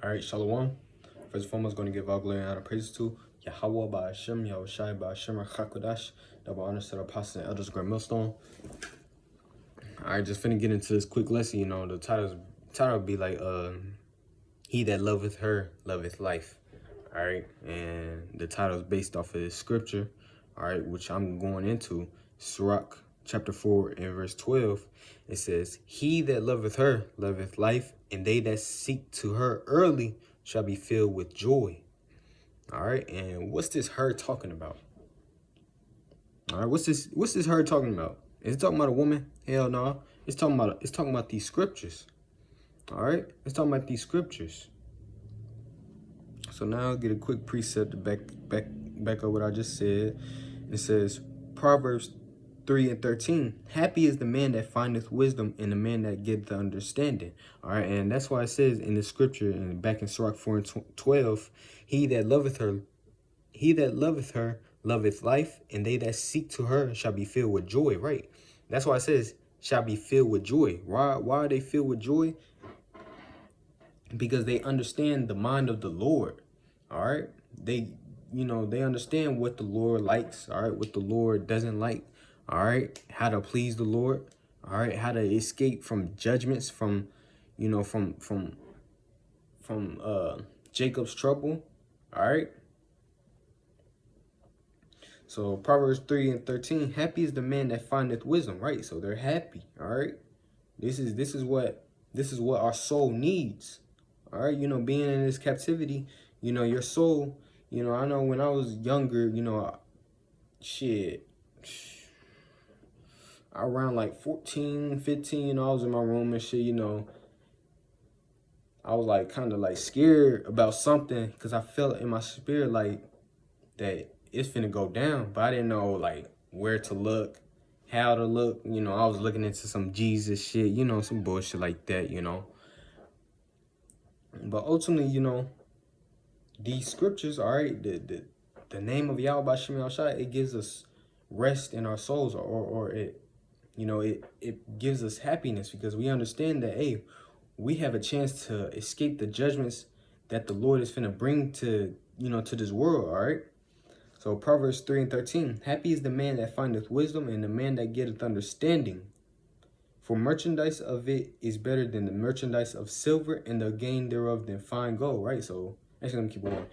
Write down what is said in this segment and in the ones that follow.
All right, Shalom. First and foremost, going to give all glory and honor praise to Yahweh by Hashem, Yahushai by Hashem, Chakodash. Double honors to the apostles and elders, Great Millstone. All right, just finna get into this quick lesson. You know, the title be like, "He that loveth her loveth life." All right, and the title is based off of this scripture. All right, which I'm going into Sirach chapter 4 and verse 12. It says, "He that loveth her loveth life, and they that seek to her early shall be filled with joy." All right, and what's this her talking about? All right, what's this her talking about? Is it talking about a woman? Hell no. It's talking about these scriptures. All right, it's talking about these scriptures. So now I'll get a quick precept to back up what I just said. It says Proverbs 3 and 13. Happy is the man that findeth wisdom, and the man that getteth understanding. All right, and that's why it says in the scripture and back in Sirach 4 and 12, he that loveth her loveth life, and they that seek to her shall be filled with joy. Right. That's why it says shall be filled with joy. Why are they filled with joy? Because they understand the mind of the Lord. All right. They understand what the Lord likes. All right. What the Lord doesn't like. All right. How to please the Lord. All right. How to escape from judgments from Jacob's trouble. All right. So Proverbs 3 and 13, happy is the man that findeth wisdom. Right. So they're happy. All right. This is what our soul needs. All right, being in this captivity, your soul, I know when I was younger, shit, around like 14, 15, I was in my room and shit, I was like kind of like scared about something because I felt in my spirit like that it's finna go down, but I didn't know like where to look, how to look, I was looking into some Jesus shit, some bullshit like that, But ultimately, these scriptures, all right, the name of Yahweh Shem Yahushai, it gives us rest in our souls, or it, it gives us happiness because we understand that, hey, we have a chance to escape the judgments that the Lord is finna bring to, to this world, all right? So Proverbs 3 and 13, happy is the man that findeth wisdom, and the man that getteth understanding. For merchandise of it is better than the merchandise of silver, and the gain thereof than fine gold, right? So, actually, let me keep going.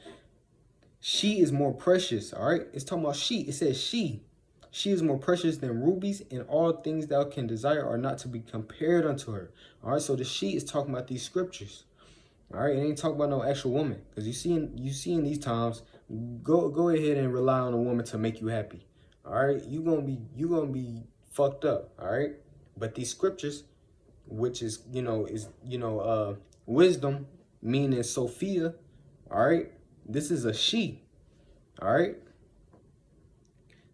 She is more precious, all right? It's talking about she. It says she. She is more precious than rubies, and all things thou can desire are not to be compared unto her. All right, so the she is talking about these scriptures. All right, it ain't talking about no actual woman. Because you see in these times, go ahead and rely on a woman to make you happy. All right, you gonna be fucked up, all right? But these scriptures, which is, wisdom, meaning Sophia, all right? This is a she, all right?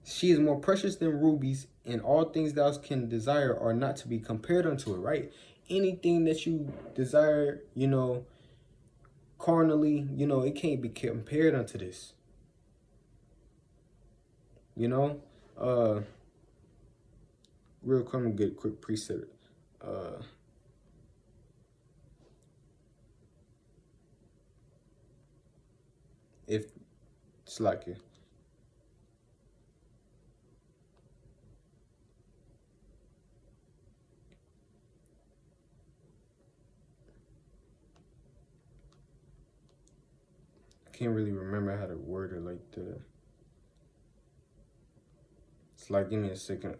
She is more precious than rubies, and all things thou can desire are not to be compared unto her, right? Anything that you desire, carnally, it can't be compared unto this. Real quick, I'm gonna get a quick preset. If it's like it. I can't really remember how to word it like that. It's like, give me a second.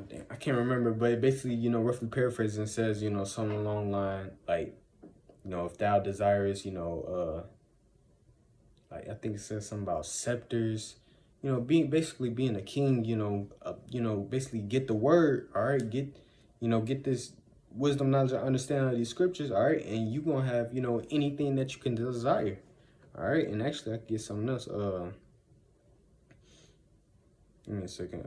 Damn, I can't remember, but it basically, roughly paraphrasing says, something along the line, like, if thou desires, like I think it says something about scepters, being a king, basically get the word, all right, get this wisdom, knowledge, and understanding of these scriptures, all right, and you gonna have, anything that you can desire, all right. And actually, I can get something else. Give me a second.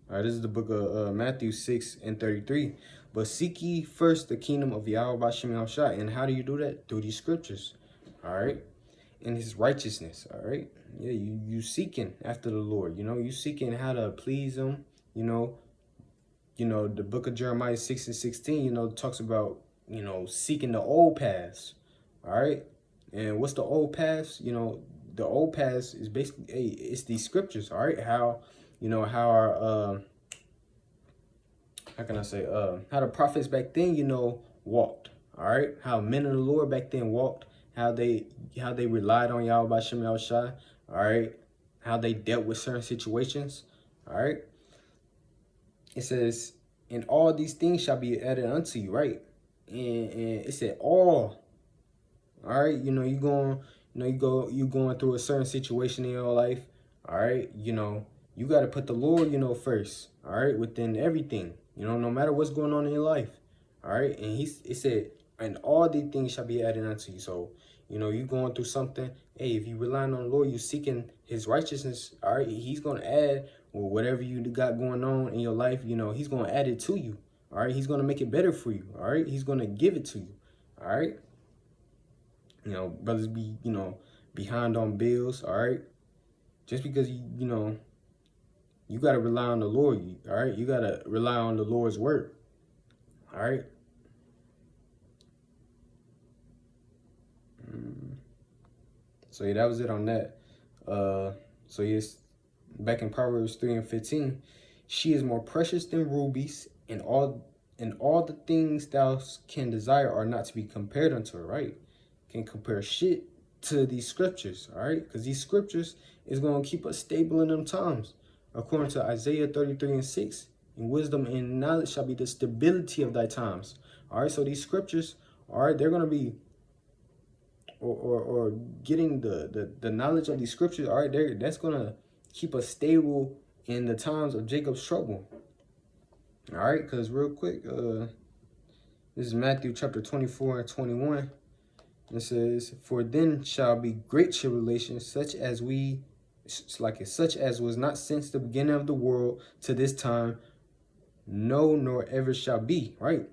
All right, this is the book of Matthew 6:33. But seek ye first the kingdom of Yahweh Bashem Yahushua. And how do you do that? Through these scriptures. All right. And his righteousness. All right. Yeah, you seeking after the Lord. You know, you seeking how to please him. You know, the book of Jeremiah 6:16, talks about, seeking the old paths. All right. And what's the old paths? The old paths is basically, hey, it's these scriptures. All right. How our how can I say, how the prophets back then, walked. All right. How men of the Lord back then walked, how they relied on Yahweh by Shem Yahushua. All right. How they dealt with certain situations. All right. It says, and all these things shall be added unto you, right? And it said all. All right, you going through a certain situation in your life. All right, you got to put the Lord, first. All right, within everything, no matter what's going on in your life. All right, and it said, and all these things shall be added unto you. So, you going through something. Hey, if you relying on the Lord, you seeking His righteousness. All right, He's gonna add whatever you got going on in your life. He's gonna add it to you. All right, He's gonna make it better for you. All right, He's gonna give it to you. All right. Brothers be, behind on bills, all right? Just because, you got to rely on the Lord, all right? You got to rely on the Lord's word, all right? So, yeah, that was it on that. So, yes, back in Proverbs 3:15, she is more precious than rubies, and all the things thou can desire are not to be compared unto her, right? Can compare shit to these scriptures, all right? Because these scriptures is going to keep us stable in them times. According to Isaiah 33:6, in wisdom and knowledge shall be the stability of thy times. All right, so these scriptures, all right, they're going to be, or getting the knowledge of these scriptures, all right, that's going to keep us stable in the times of Jacob's trouble. All right, because real quick, this is Matthew chapter 24:21. It says, for then shall be great tribulation, such as was not since the beginning of the world to this time, no, nor ever shall be, right?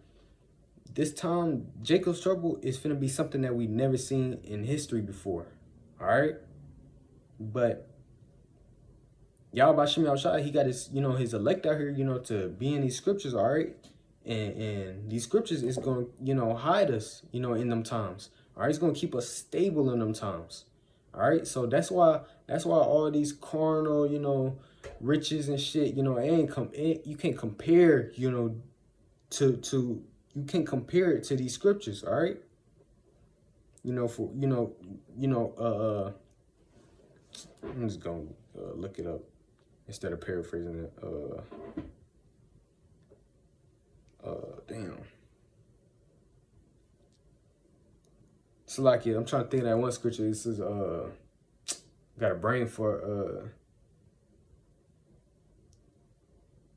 This time, Jacob's trouble is finna be something that we never seen in history before, all right? But Yahweh Shem Yahushua, he got his, his elect out here, to be in these scriptures, all right? And these scriptures is going to, hide us, in them times. All right, it's gonna keep us stable in them times. All right, so that's why all these carnal, riches and shit, you can't compare, you can't compare it to these scriptures. All right, I'm just gonna look it up instead of paraphrasing it. Damn. Salakia, I'm trying to think of that one scripture. This is got a brain for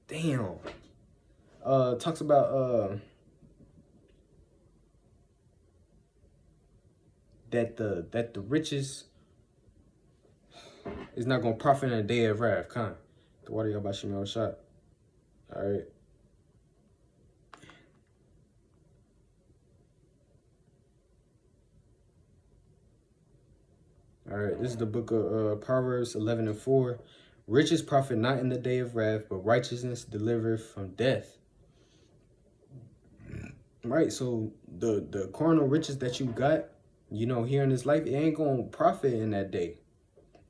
damn. Talks about that the riches is not gonna profit in a day of wrath. The water y'all about Shemel shot. All right. All right, this is the book of Proverbs 11:4. Riches profit not in the day of wrath, but righteousness delivereth from death. Right, so the carnal riches that you got, here in this life, it ain't gonna profit in that day.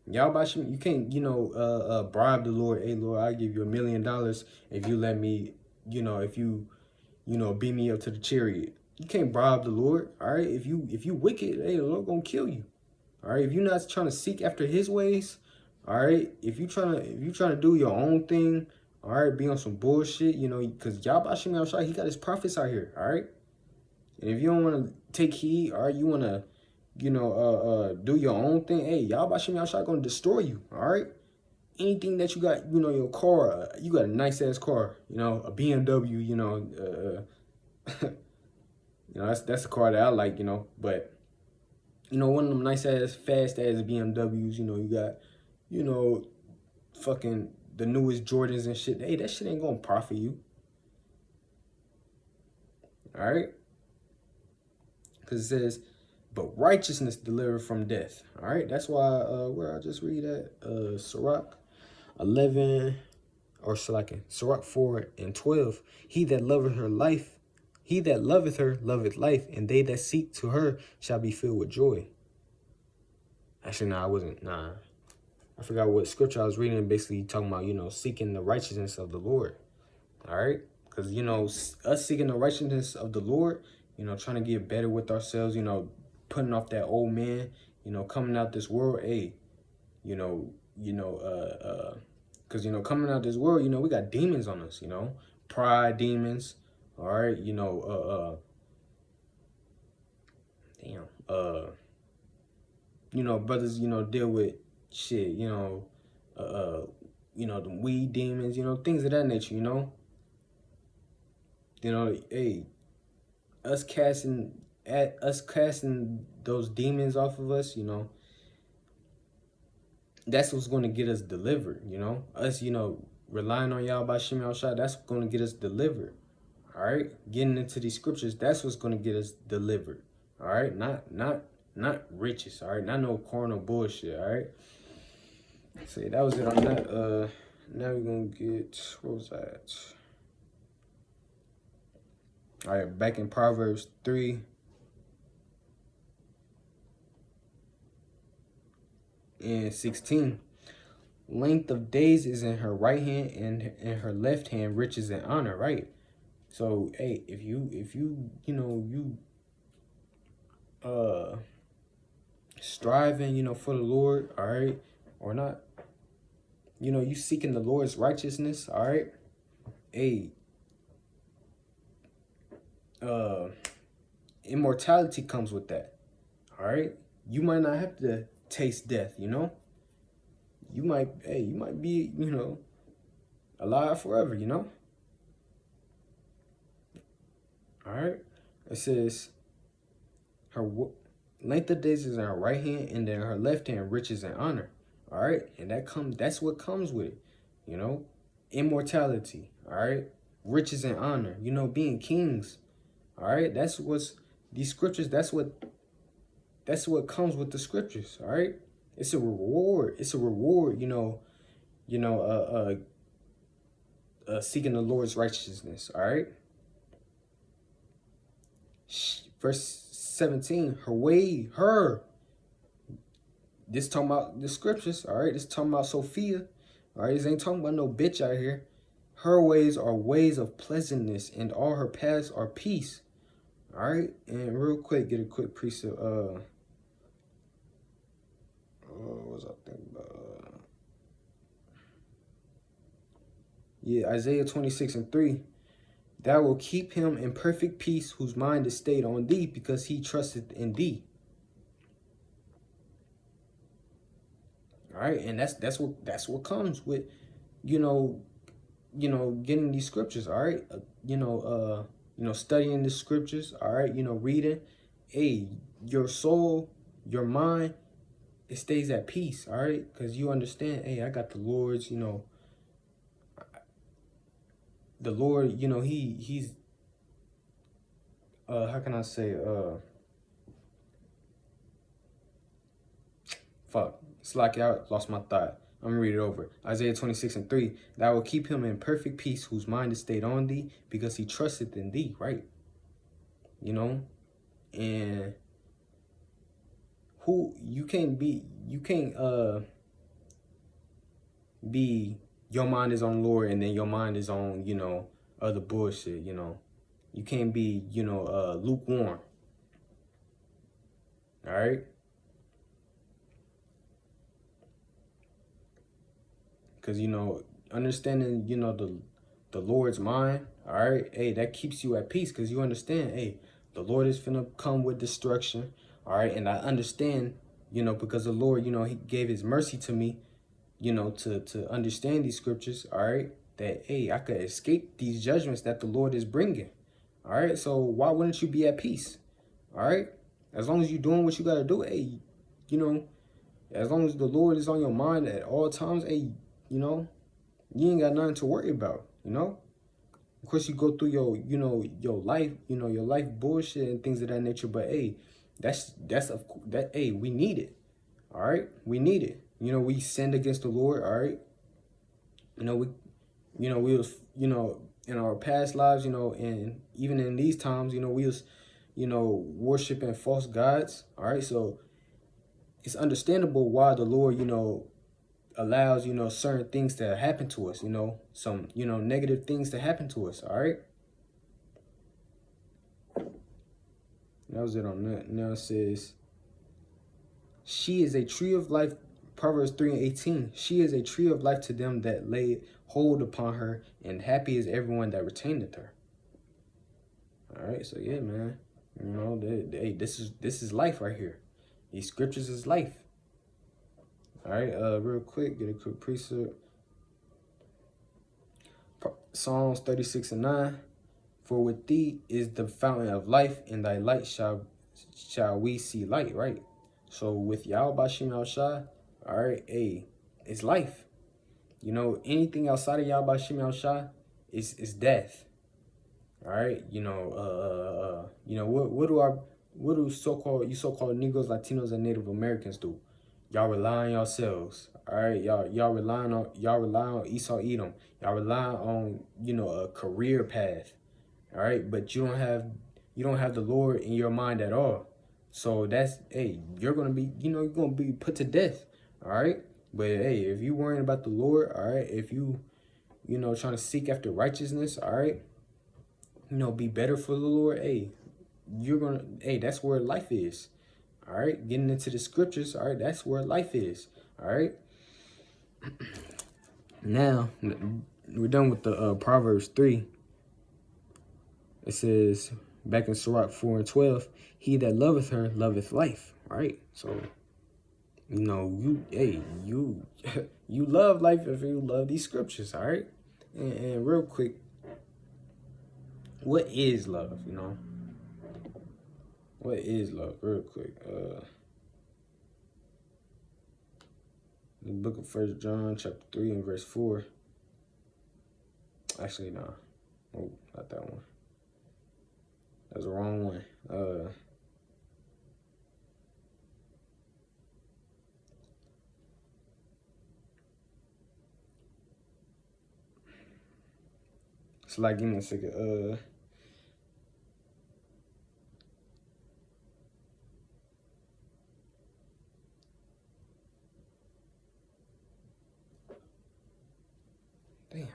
Y'all, you can't, bribe the Lord. Hey, Lord, I'll give you $1 million if you let me, if you, beat me up to the chariot. You can't bribe the Lord. All right, if you wicked, hey, the Lord gonna kill you. All right, if you're not trying to seek after His ways, all right, if you trying to do your own thing, all right, be on some bullshit, because Yahweh Shem Yahushua, He got His prophets out here, all right. And if you don't want to take heed, all right, you want to, do your own thing, hey, Yahweh Shem Yahushua gonna destroy you, all right. Anything that you got, your car, you got a nice ass car, a BMW, that's a car that I like, but. One of them nice ass, fast ass BMWs, you got, fucking the newest Jordans and shit. Hey, that shit ain't gonna profit you. All right? Because it says, but righteousness delivered from death. All right? That's why, where I just read at, Sirach 11, or Sirach 4 and 12. He that loveth her loveth life, and they that seek to her shall be filled with joy. Actually, I forgot what scripture I was reading, basically talking about, you know, seeking the righteousness of the Lord. All right? Because, you know, us seeking the righteousness of the Lord, you know, trying to get better with ourselves, you know, putting off that old man, you know, coming out this world, hey, because, you know, coming out this world, you know, we got demons on us, you know, pride demons, all right, you know, you know, brothers, you know, deal with shit, you know, the weed demons, you know, things of that nature, you know, hey, us casting those demons off of us, you know, that's what's going to get us delivered, you know, us, you know, relying on y'all by Shem Shah, that's going to get us delivered. All right, getting into these scriptures, that's what's going to get us delivered. All right, not riches. All right, not no carnal bullshit. All right, so that was it on that. Now we're gonna get, what was that? All right, back in Proverbs 3 and 16. Length of days is in her right hand, and in her left hand riches and honor. Right. So hey, if you striving, you know, for the Lord, all right, or not, you know, you seeking the Lord's righteousness, all right, hey, immortality comes with that, all right. You might not have to taste death, you know. You might be, you know, alive forever, you know. All right. It says her length of days is in her right hand, and then her left hand riches and honor. All right, and that's what comes with it, you know, immortality. All right, riches and honor. You know, being kings. All right, that's what's these scriptures. That's what comes with the scriptures. All right, it's a reward. It's a reward. Seeking the Lord's righteousness. All right. Verse 17. This talking about the scriptures. All right. This talking about Sophia. All right. This ain't talking about no bitch out here. Her ways are ways of pleasantness, and all her paths are peace. All right. And real quick, get a quick precept. What was I thinking about? Yeah, Isaiah 26:3. Thou will keep him in perfect peace, whose mind is stayed on thee, because he trusteth in thee. All right, and that's what comes with, getting these scriptures. All right, studying the scriptures. All right, reading. Hey, your soul, your mind, it stays at peace. All right, because you understand. Hey, I got the Lord's. The Lord, he's how can I say, fuck, it's like I lost my thought. I'm gonna read it over. Isaiah 26:3. Thou will keep him in perfect peace, whose mind is stayed on thee, because he trusteth in thee. Right. And you can't be your mind is on Lord, and then your mind is on, other bullshit, You can't be, lukewarm. All right? Because, understanding, the Lord's mind, all right? Hey, that keeps you at peace, because you understand, hey, the Lord is finna come with destruction, all right? And I understand, because the Lord, he gave his mercy to me, to understand these scriptures, all right, that, hey, I could escape these judgments that the Lord is bringing, all right? So why wouldn't you be at peace, all right? As long as you're doing what you got to do, hey, as long as the Lord is on your mind at all times, hey, you ain't got nothing to worry about, you know? Of course, you go through your, your life, your life bullshit and things of that nature. But hey, hey, we need it. All right, we need it. We sinned against the Lord. All right, we, we was, in our past lives, and even in these times, we was, worshiping false gods. All right, so it's understandable why the Lord, allows, certain things to happen to us. Some, negative things to happen to us. All right. That was it on that. Now it says, she is a tree of life, Proverbs 3:18. She is a tree of life to them that lay hold upon her, and happy is everyone that retaineth her. All right, so yeah, man. Hey, this is life right here. These scriptures is life. All right, real quick, get a quick precept. Psalms 36:9. For with thee is the fountain of life, and thy light shall we see light, right? So with Yahweh Bashim Al-Shai, all right, hey, it's life. Anything outside of Yahweh Bashim Al-Shai is death. All right, what do so-called Negroes, Latinos, and Native Americans do? Y'all rely on yourselves. All right, y'all rely on Esau Edom. Y'all rely on a career path. All right, but you don't have the Lord in your mind at all. So that's, hey, you're gonna be you're gonna be put to death. All right, but hey, if you worrying about the Lord, all right, if you trying to seek after righteousness, all right, be better for the Lord, hey, that's where life is. All right, getting into the scriptures, all right, that's where life is. All right, now we're done with the Proverbs 3. It says back in Sirach 4:12, he that loveth her loveth life. Right? So, you love life if you love these scriptures. All right? And real quick, what is love? What is love? Real quick. The book of 1 John chapter 3 and verse 4. Actually, no. Oh, not that one. That's the wrong one. It's like, give me a second. Damn.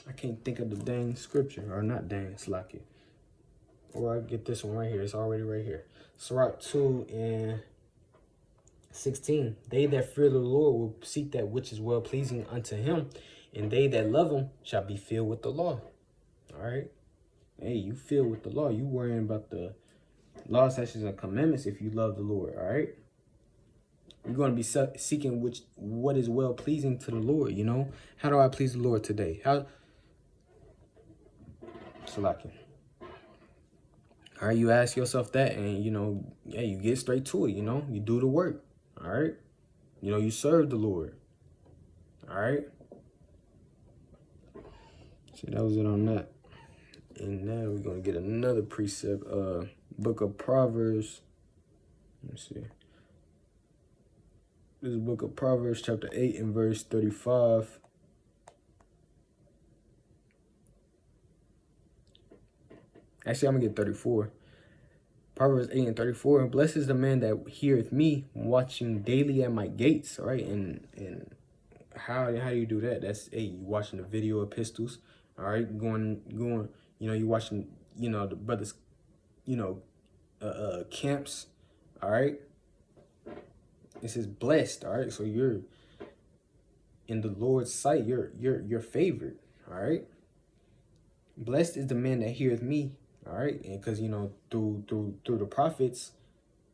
I can't think of the dang scripture, or not dang, it's lucky. Or I get this one right here. It's already right here. Sirach 2:16. They that fear the Lord will seek that which is well pleasing unto him, and they that love him shall be filled with the law. All right. Hey, you filled with the law. You worrying about the law, statutes, and commandments if you love the Lord. All right. You're going to be seeking what is well pleasing to the Lord. How do I please the Lord today? How? Salaki. All right, you ask yourself that, and you get straight to it. You do the work. All right, you serve the Lord. All right. See, that was it on that. And now we're gonna get another precept. Book of Proverbs. Let me see. This is book of Proverbs, chapter 8 and verse 35. Actually, I'm gonna get 34. Proverbs 8 and 34. And blessed is the man that heareth me, watching daily at my gates. All right, and how do you do that? That's, hey, you watching the video epistles. All right, going. You watching the brothers, camps. All right. It says blessed. All right, so you're in the Lord's sight. You're favored. All right. Blessed is the man that heareth me. All right, and because through the prophets,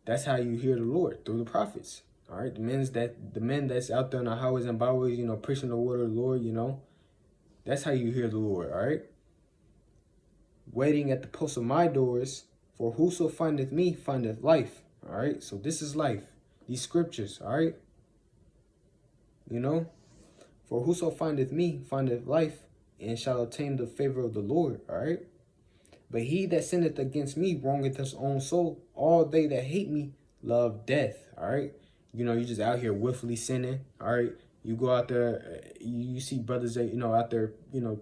that's how you hear the Lord, through the prophets. All right, the men that's out there in the highways and byways, preaching the word of the Lord. That's how you hear the Lord. All right. Waiting at the posts of my doors For whoso findeth me findeth life. All right. So this is life. These scriptures. All right. You know. For whoso findeth me findeth life, and shall obtain the favor of the Lord. All right. But he that sinneth against me wrongeth his own soul. All they that hate me love death. All right. You know, you just out here willfully sinning. All right. You go out there, you see brothers that, out there,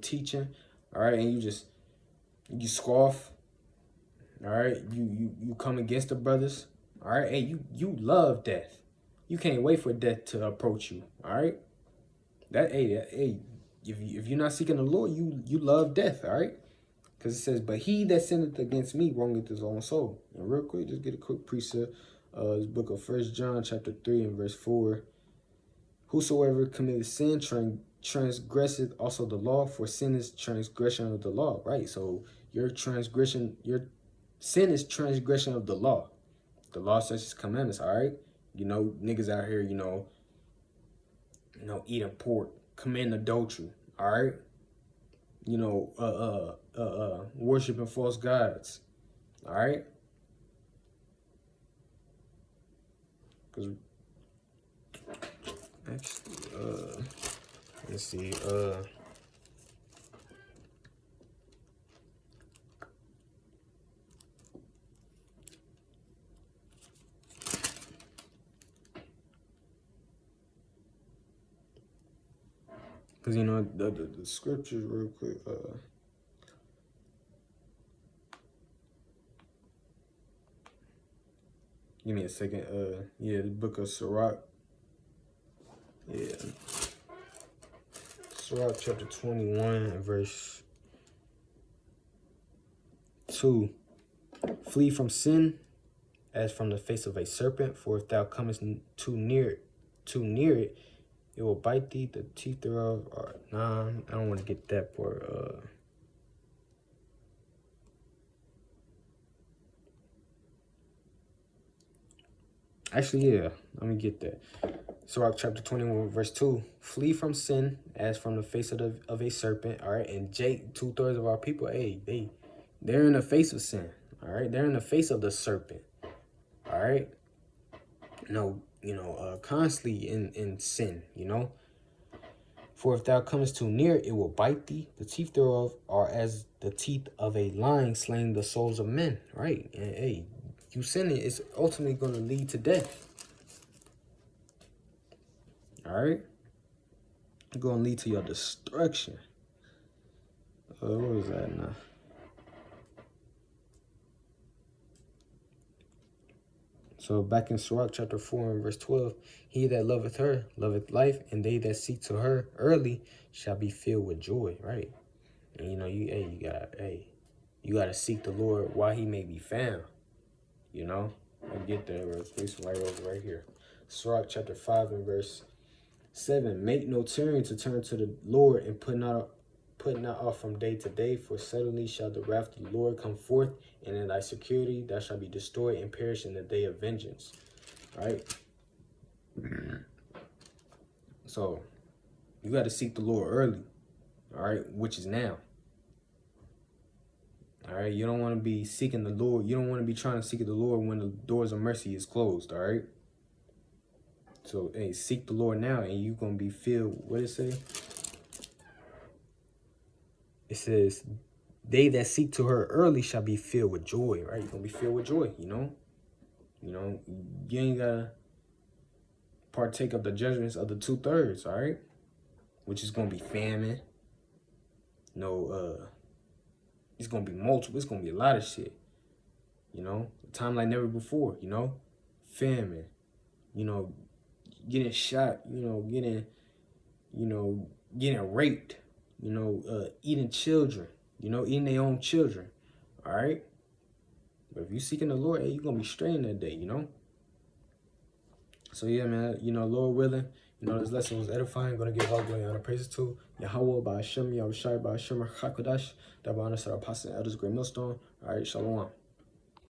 teaching. All right. And you scoff. All right. You come against the brothers. All right. Hey, you love death. You can't wait for death to approach you. All right. Hey, if you're not seeking the Lord, you love death. All right. Because it says, but he that sinneth against me wrongeth his own soul. And real quick, just get a quick precept. This book of 1 John chapter 3 and verse 4. Whosoever committeth sin transgresseth also the law, for sin is transgression of the law. Right? So your sin is transgression of the law. The law such as commandments, all right? Niggas out here, eating pork, committing adultery, all right? Worshiping false gods, all right? Because actually, let's see, because the scriptures real quick, give me a second. The book of Sirach. Yeah. Sirach chapter 21 and verse 2. Flee from sin as from the face of a serpent, for if thou comest too near it, it will bite thee, the teeth thereof are... Nah, I don't want to get that part. Actually, yeah, let me get that. Sirach chapter 21, verse 2. Flee from sin as from the face of a serpent. All right. And 2/3 of our people, hey, they're in the face of sin. All right. They're in the face of the serpent. All right. Constantly in sin, For if thou comest too near, it will bite thee. The teeth thereof are as the teeth of a lion slaying the souls of men. Right. And hey, you sinning is ultimately going to lead to death. All right. It's going to lead to your destruction. What was that now? So back in Sirach chapter 4 and verse 12, he that loveth her loveth life, and they that seek to her early shall be filled with joy. Right. And you gotta seek the Lord while he may be found. I get there, bro. It's right here. Sirach chapter 5 and verse 7. Make no tarrying to turn to the Lord, and put not off from day to day, for suddenly shall the wrath of the Lord come forth, and in thy security thou shalt be destroyed and perish in the day of vengeance. All right. So you got to seek the Lord early. All right, which is now. All right, you don't want to be seeking the Lord. You don't want to be trying to seek the Lord when the doors of mercy is closed. All right. So, hey, seek the Lord now, and you're going to be filled. What it say? It says, they that seek to her early shall be filled with joy, right? You're going to be filled with joy, You ain't got to partake of the judgments of the 2/3, all right? Which is going to be famine. It's going to be multiple. It's going to be a lot of shit, Time like never before, Famine, getting shot, getting raped, eating children, eating their own children, all right? But if you seeking the Lord, hey, you're going to be straight in that day, So, yeah, man, Lord willing, this lesson was edifying. I'm going to give all glory and honor praises to Yahweh, by Hashem, Yahushai, by Hashem, HaKadosh, that by honor, Apostle, Elders, Great Millstone. All right, shalom.